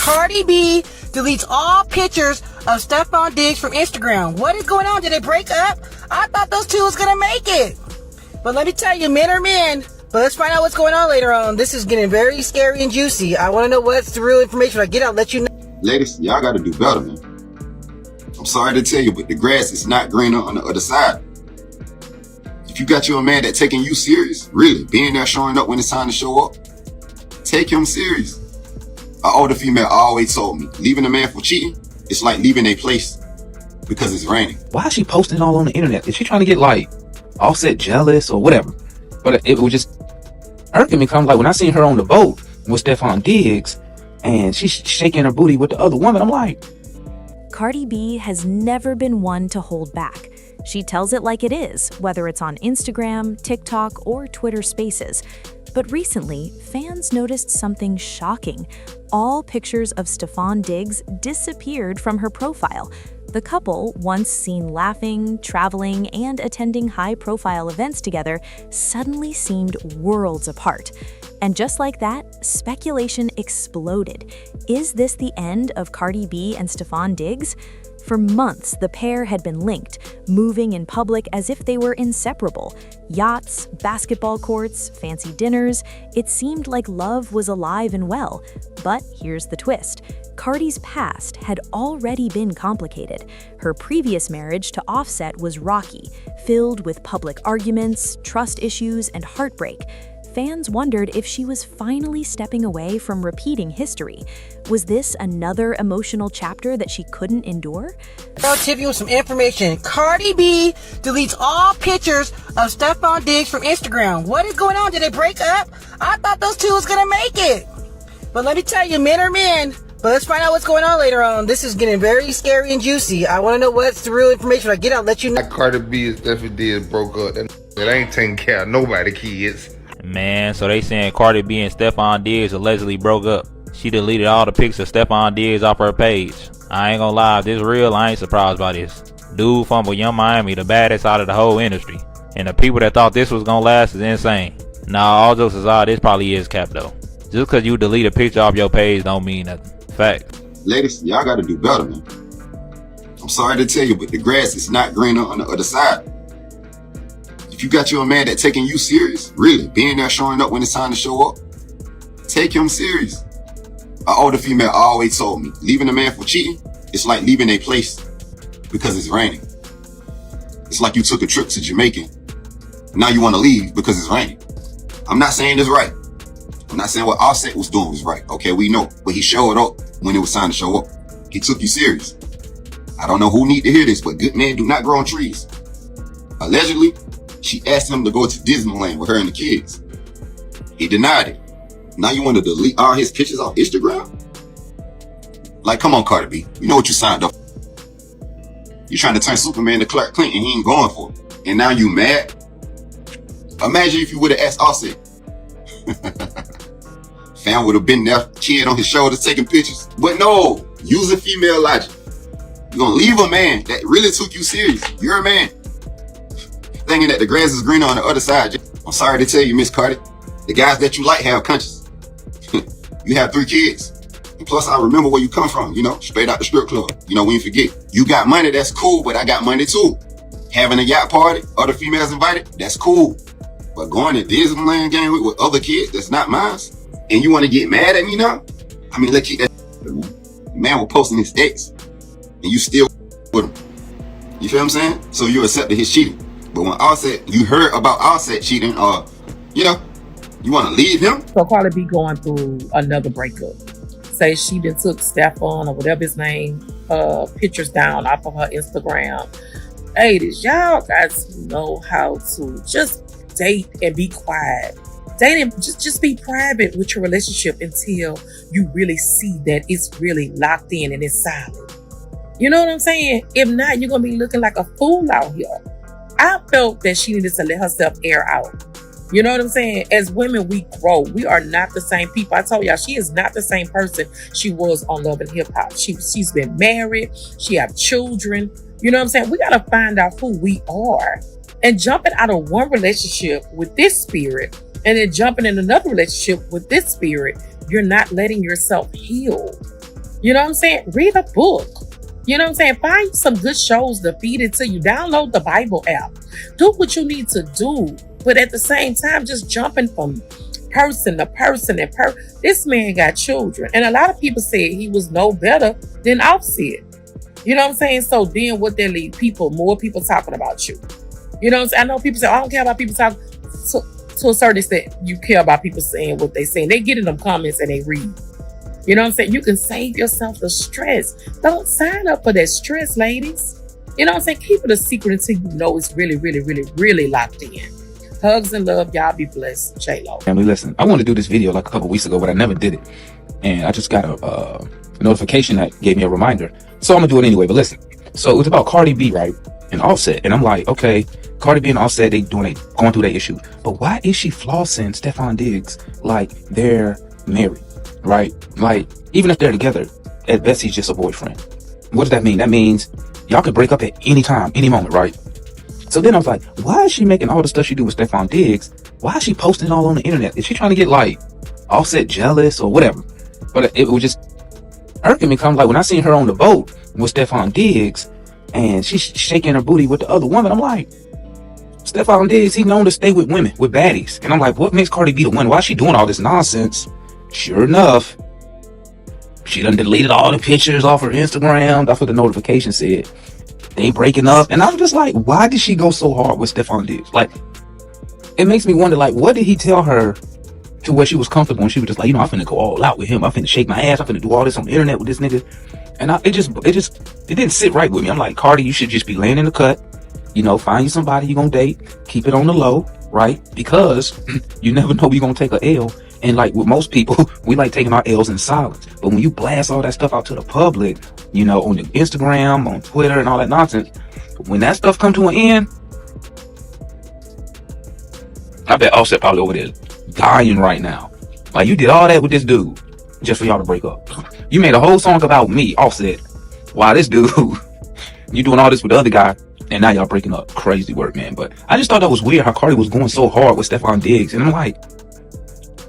Cardi B deletes all pictures of Stefon Diggs from Instagram. What is going on? Did they break up? I thought those two was going to make it. But let me tell you, men are men. But let's find out what's going on later on. This is getting very scary and juicy. I want to know what's the real information. When I get out, let you know. Ladies, y'all got to do better, man. I'm sorry to tell you, but the grass is not greener on the other side. If you got you a man that taking you serious, really, being there showing up when it's time to show up, take him serious. An older female always told me, leaving a man for cheating, it's like leaving a place because it's raining. Why is she posting it all on the internet? Is she trying to get like Offset jealous or whatever? But it was just irking me. Come like when I seen her on the boat with Stefon Diggs and she's shaking her booty with the other woman, I'm like, Cardi B has never been one to hold back. She tells it like it is, whether it's on Instagram, TikTok, or Twitter Spaces. But recently, fans noticed something shocking. All pictures of Stefon Diggs disappeared from her profile. The couple, once seen laughing, traveling, and attending high-profile events together, suddenly seemed worlds apart. And just like that, speculation exploded. Is this the end of Cardi B and Stefon Diggs? For months, the pair had been linked, moving in public as if they were inseparable. Yachts, basketball courts, fancy dinners. It seemed like love was alive and well. But here's the twist. Cardi's past had already been complicated. Her previous marriage to Offset was rocky, filled with public arguments, trust issues, and heartbreak. Fans wondered if she was finally stepping away from repeating history. Was this another emotional chapter that she couldn't endure? I'll tip you with some information. Cardi B deletes all pictures of Stefon Diggs from Instagram. What is going on? Did they break up? I thought those two was going to make it. But let me tell you, men are men. But let's find out what's going on later on. This is getting very scary and juicy. I want to know what's the real information. When I get out, let you know. Cardi B and Stefon Diggs broke up. That ain't taking care of nobody kids. Man, so they saying Cardi B and Stefon Diggs allegedly broke up. She deleted all the pics of Stefon Diggs off her page. I ain't gonna lie, if this real, I ain't surprised by this. Dude fumbled Young Miami, the baddest out of the whole industry. And the people that thought this was gonna last is insane. Nah, all jokes aside, this probably is cap though. Just cause you delete a picture off your page don't mean nothing. Fact. Ladies, y'all got to do better, man. I'm sorry to tell you, but the grass is not greener on the other side. If you got you a man that taking you serious, really, being there showing up when it's time to show up, take him serious. An older female always told me, leaving a man for cheating, it's like leaving a place because it's raining. It's like you took a trip to Jamaica. Now you want to leave because it's raining. I'm not saying this right. I'm not saying what Offset was doing was right. Okay, we know. But he showed up when it was time to show up. He took you serious. I don't know who need to hear this, but good men do not grow on trees. Allegedly, she asked him to go to Disneyland with her and the kids. He denied it. Now you want to delete all his pictures off Instagram? Like, come on, Cardi B. You know what you signed up for. You're trying to turn Superman to Clark Kent and he ain't going for it. And now you mad? Imagine if you would have asked Offset. Fam would have been there, kid on his shoulders taking pictures. But no, using female logic. You're going to leave a man that really took you serious. You're a man. Thinking that the grass is greener on the other side. I'm sorry to tell you, Miss Cardi. The guys that you like have conscience. You have 3 kids. And plus, I remember where you come from, straight out the strip club. We ain't forget. You got money, that's cool, but I got money too. Having a yacht party, other females invited, that's cool. But going to Disneyland game with other kids, that's not mine. And you want to get mad at me now? I mean, let's keep that. The man was posting his ex, and you still with him. You feel what I'm saying? So you accepted his cheating. But when Offset, you heard about Offset cheating, you want to leave him? So Cardi B going through another breakup. Say she done took Stefon or whatever his name, pictures down off of her Instagram. Ladies, y'all guys know how to just date and be quiet. Dating, just be private with your relationship until you really see that it's really locked in and it's solid. You know what I'm saying? If not, you're going to be looking like a fool out here. I felt that she needed to let herself air out. You know what I'm saying? As women, we grow. We are not the same people. I told y'all, she is not the same person she was on Love and Hip Hop. She's been married. She have children. You know what I'm saying? We got to find out who we are. And jumping out of one relationship with this spirit and then jumping in another relationship with this spirit, you're not letting yourself heal. You know what I'm saying? Read a book. You know what I'm saying? Find some good shows to feed it to you. Download the Bible app. Do what you need to do. But at the same time, just jumping from person to person and this man got children. And a lot of people said he was no better than Offset. You know what I'm saying? So then what they leave more people talking about you. You know what I'm saying? I know people say, I don't care about people talking. So, to a certain extent, you care about people saying what they saying. They get in them comments and they read. You know what I'm saying? You can save yourself the stress. Don't sign up for that stress, ladies. You know what I'm saying? Keep it a secret until you know it's really, really, really, really locked in. Hugs and love. Y'all be blessed. J-Lo. Family, listen, I wanted to do this video like a couple weeks ago, but I never did it. And I just got a notification that gave me a reminder. So I'm going to do it anyway. But listen, so it was about Cardi B, right? And Offset. And I'm like, okay, Cardi B and Offset, they going through their issues. But why is she flossing Stefon Diggs like they're married? Right? Like, even if they're together, at best he's just a boyfriend. What does that mean? That means y'all could break up at any time, any moment, right? So then I was like, why is she making all the stuff she do with Stefon Diggs? Why is she posting it all on the internet? Is she trying to get like Offset jealous or whatever? But it was just irking me. Come like when I seen her on the boat with Stefon Diggs and she's shaking her booty with the other woman, I'm like, Stefon Diggs, he known to stay with women, with baddies. And I'm like, what makes Cardi B the one? Why is she doing all this nonsense? Sure enough, she done deleted all the pictures off her Instagram. That's what the notification said. They breaking up. And I'm just like, why did she go so hard with Stefon Diggs? Like, it makes me wonder, like, what did he tell her to where she was comfortable and she was just like, you know, I'm finna go all out with him. I'm finna shake my ass. I'm finna do all this on the internet with this nigga. And it didn't sit right with me. I'm like, Cardi, you should just be laying in the cut. You know, find you somebody you gonna date. Keep it on the low, right? Because you never know you're gonna take a L. And like with most people, we like taking our L's in silence. But when you blast all that stuff out to the public, you know, on the Instagram, on Twitter and all that nonsense, when that stuff come to an end, I bet Offset probably over there dying right now. Like, you did all that with this dude just for y'all to break up. You made a whole song about me, Offset. Why this dude, you doing all this with the other guy, and now y'all breaking up. Crazy work, man. But I just thought that was weird how Cardi was going so hard with Stefon Diggs. And I'm like,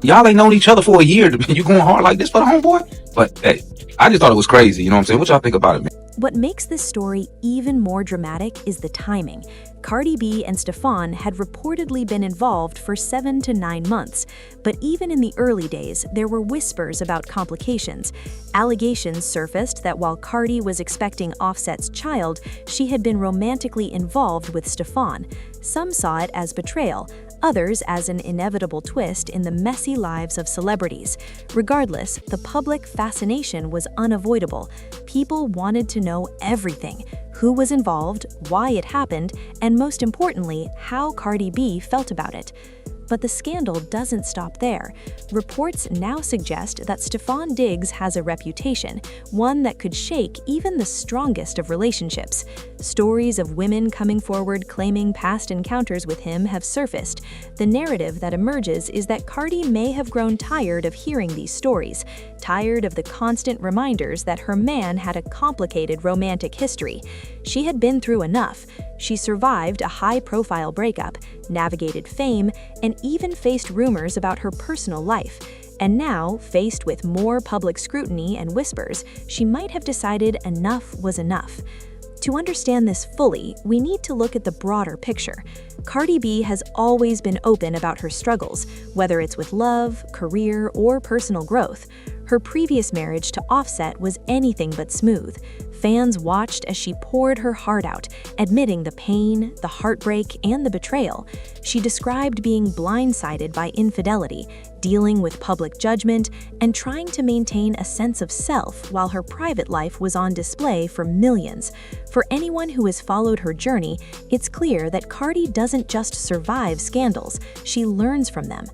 y'all ain't known each other for a year. You going hard like this for the homeboy? But hey, I just thought it was crazy. You know what I'm saying? What y'all think about it, man? What makes this story even more dramatic is the timing. Cardi B and Stefon had reportedly been involved for 7 to 9 months, but even in the early days, there were whispers about complications. Allegations surfaced that while Cardi was expecting Offset's child, she had been romantically involved with Stefon. Some saw it as betrayal, others as an inevitable twist in the messy lives of celebrities. Regardless, the public fascination was unavoidable. People wanted to know everything: who was involved, why it happened, and most importantly, how Cardi B felt about it. But the scandal doesn't stop there. Reports now suggest that Stefon Diggs has a reputation, one that could shake even the strongest of relationships. Stories of women coming forward claiming past encounters with him have surfaced. The narrative that emerges is that Cardi may have grown tired of hearing these stories, tired of the constant reminders that her man had a complicated romantic history. She had been through enough. She survived a high-profile breakup, navigated fame, and even faced rumors about her personal life. And now, faced with more public scrutiny and whispers, she might have decided enough was enough. To understand this fully, we need to look at the broader picture. Cardi B has always been open about her struggles, whether it's with love, career, or personal growth. Her previous marriage to Offset was anything but smooth. Fans watched as she poured her heart out, admitting the pain, the heartbreak, and the betrayal. She described being blindsided by infidelity, dealing with public judgment, and trying to maintain a sense of self while her private life was on display for millions. For anyone who has followed her journey, it's clear that Cardi doesn't just survive scandals, she learns from them.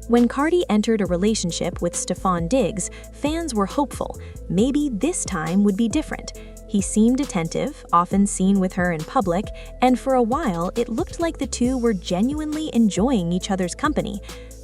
When Cardi entered a relationship with Stefon Diggs, fans were hopeful. Maybe this time would be different. He seemed attentive, often seen with her in public, and for a while it looked like the two were genuinely enjoying each other's company.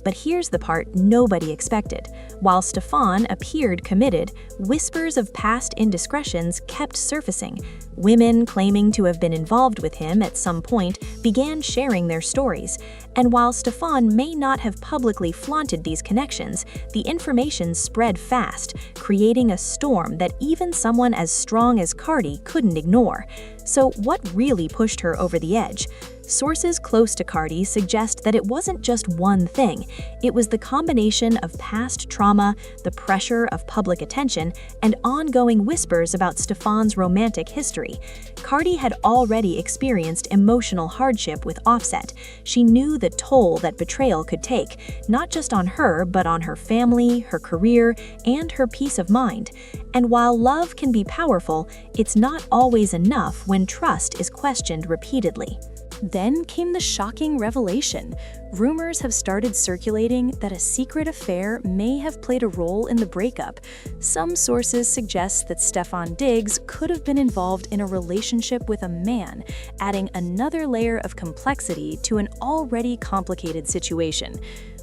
But here's the part nobody expected. While Stefon appeared committed, whispers of past indiscretions kept surfacing. Women claiming to have been involved with him at some point began sharing their stories. And while Stefon may not have publicly flaunted these connections, the information spread fast, creating a storm that even someone as strong as Cardi couldn't ignore. So what really pushed her over the edge? Sources close to Cardi suggest that it wasn't just one thing. It was the combination of past trauma, the pressure of public attention, and ongoing whispers about Stefon's romantic history. Cardi had already experienced emotional hardship with Offset. She knew the toll that betrayal could take, not just on her, but on her family, her career, and her peace of mind. And while love can be powerful, it's not always enough when trust is questioned repeatedly. Then came the shocking revelation. Rumors have started circulating that a secret affair may have played a role in the breakup. Some sources suggest that Stefon Diggs could have been involved in a relationship with a man, adding another layer of complexity to an already complicated situation.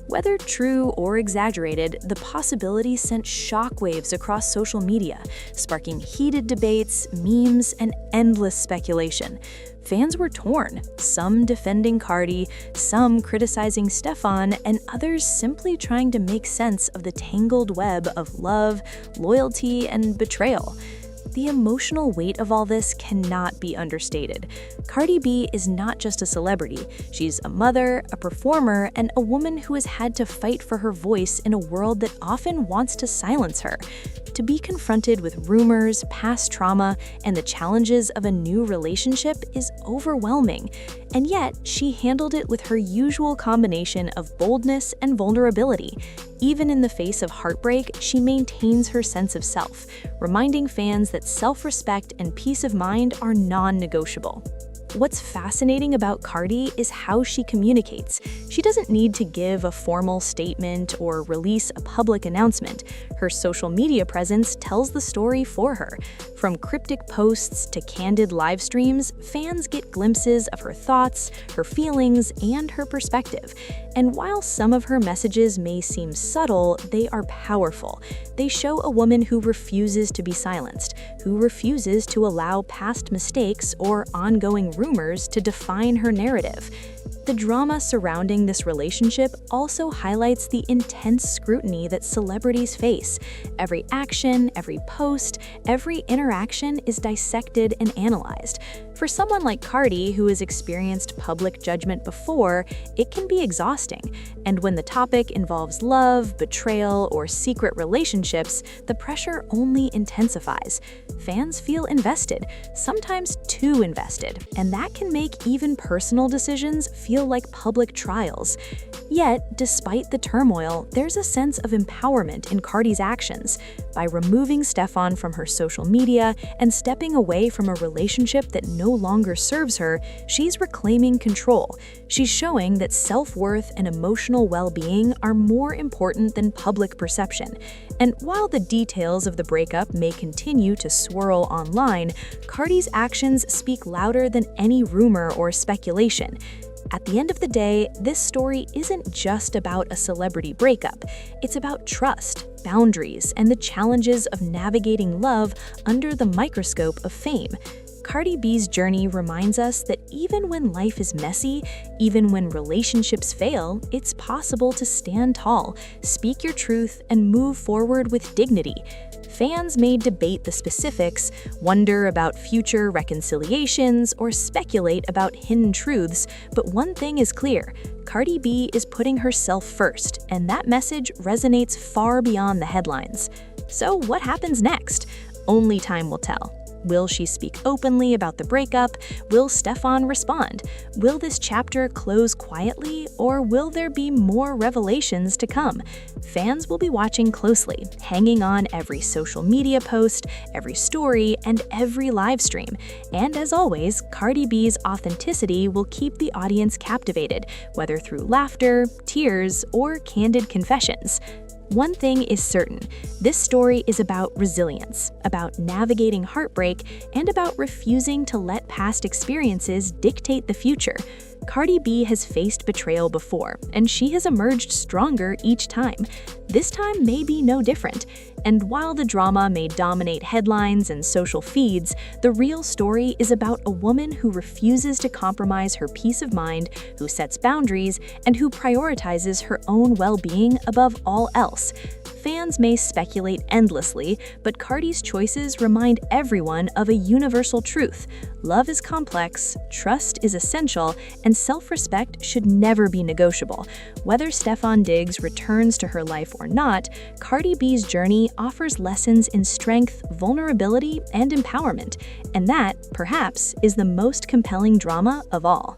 Whether true or exaggerated, the possibility sent shockwaves across social media, sparking heated debates, memes, and endless speculation. Fans were torn, some defending Cardi, some criticizing Stefon, and others simply trying to make sense of the tangled web of love, loyalty, and betrayal. The emotional weight of all this cannot be understated. Cardi B is not just a celebrity. She's a mother, a performer, and a woman who has had to fight for her voice in a world that often wants to silence her. To be confronted with rumors, past trauma, and the challenges of a new relationship is overwhelming. And yet, she handled it with her usual combination of boldness and vulnerability. Even in the face of heartbreak, she maintains her sense of self, reminding fans that self-respect and peace of mind are non-negotiable. What's fascinating about Cardi is how she communicates. She doesn't need to give a formal statement or release a public announcement. Her social media presence tells the story for her. From cryptic posts to candid live streams, fans get glimpses of her thoughts, her feelings, and her perspective. And while some of her messages may seem subtle, they are powerful. They show a woman who refuses to be silenced, who refuses to allow past mistakes or ongoing rumors to define her narrative. The drama surrounding this relationship also highlights the intense scrutiny that celebrities face. Every action, every post, every interaction is dissected and analyzed. For someone like Cardi, who has experienced public judgment before, it can be exhausting. And when the topic involves love, betrayal, or secret relationships, the pressure only intensifies. Fans feel invested, sometimes too invested, and that can make even personal decisions feel like public trials. Yet, despite the turmoil, there's a sense of empowerment in Cardi's actions. By removing Stefon from her social media and stepping away from a relationship that no longer serves her, she's reclaiming control. She's showing that self-worth and emotional well-being are more important than public perception. And while the details of the breakup may continue to swirl online, Cardi's actions speak louder than any rumor or speculation. At the end of the day, this story isn't just about a celebrity breakup. It's about trust, boundaries, and the challenges of navigating love under the microscope of fame. Cardi B's journey reminds us that even when life is messy, even when relationships fail, it's possible to stand tall, speak your truth, and move forward with dignity. Fans may debate the specifics, wonder about future reconciliations, or speculate about hidden truths, but one thing is clear: Cardi B is putting herself first, and that message resonates far beyond the headlines. So what happens next? Only time will tell. Will she speak openly about the breakup? Will Stefon respond? Will this chapter close quietly, or will there be more revelations to come? Fans will be watching closely, hanging on every social media post, every story, and every live stream. And as always, Cardi B's authenticity will keep the audience captivated, whether through laughter, tears, or candid confessions. One thing is certain: this story is about resilience, about navigating heartbreak, and about refusing to let past experiences dictate the future. Cardi B has faced betrayal before, and she has emerged stronger each time. This time may be no different. And while the drama may dominate headlines and social feeds, the real story is about a woman who refuses to compromise her peace of mind, who sets boundaries, and who prioritizes her own well-being above all else. Fans may speculate endlessly, but Cardi's choices remind everyone of a universal truth. Love is complex, trust is essential, and self-respect should never be negotiable. Whether Stefon Diggs returns to her life or not, Cardi B's journey offers lessons in strength, vulnerability, and empowerment. And that, perhaps, is the most compelling drama of all.